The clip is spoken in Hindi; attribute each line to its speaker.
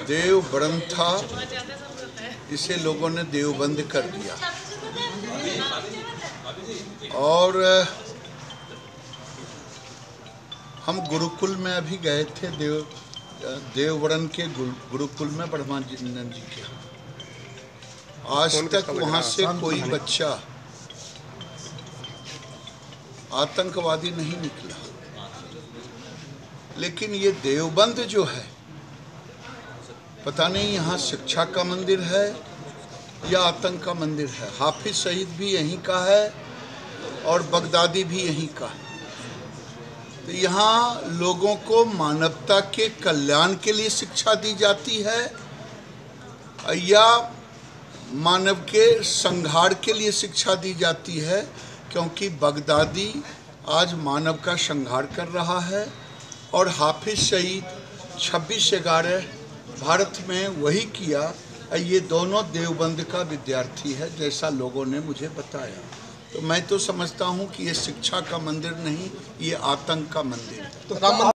Speaker 1: देवबंद था, इसे लोगों ने देवबंद कर दिया। और हम गुरुकुल में अभी गए थे, देवबंद के गुरुकुल में ब्रह्मानंद जी के। आज तक वहाँ से कोई बच्चा आतंकवादी नहीं निकला। लेकिन ये देवबंद जो है, पता नहीं यहाँ शिक्षा का मंदिर है या आतंक का मंदिर है। हाफिज सईद भी यहीं का है और बगदादी भी यहीं का है। तो यहाँ लोगों को मानवता के कल्याण के लिए शिक्षा दी जाती है या मानव के संहार के लिए शिक्षा दी जाती है, क्योंकि बगदादी आज मानव का संहार कर रहा है और हाफिज सईद 26/11 भारत में वही किया। ये दोनों देवबंद का विद्यार्थी है, जैसा लोगों ने मुझे बताया। तो मैं तो समझता हूँ कि ये शिक्षा का मंदिर नहीं, ये आतंक का मंदिर है।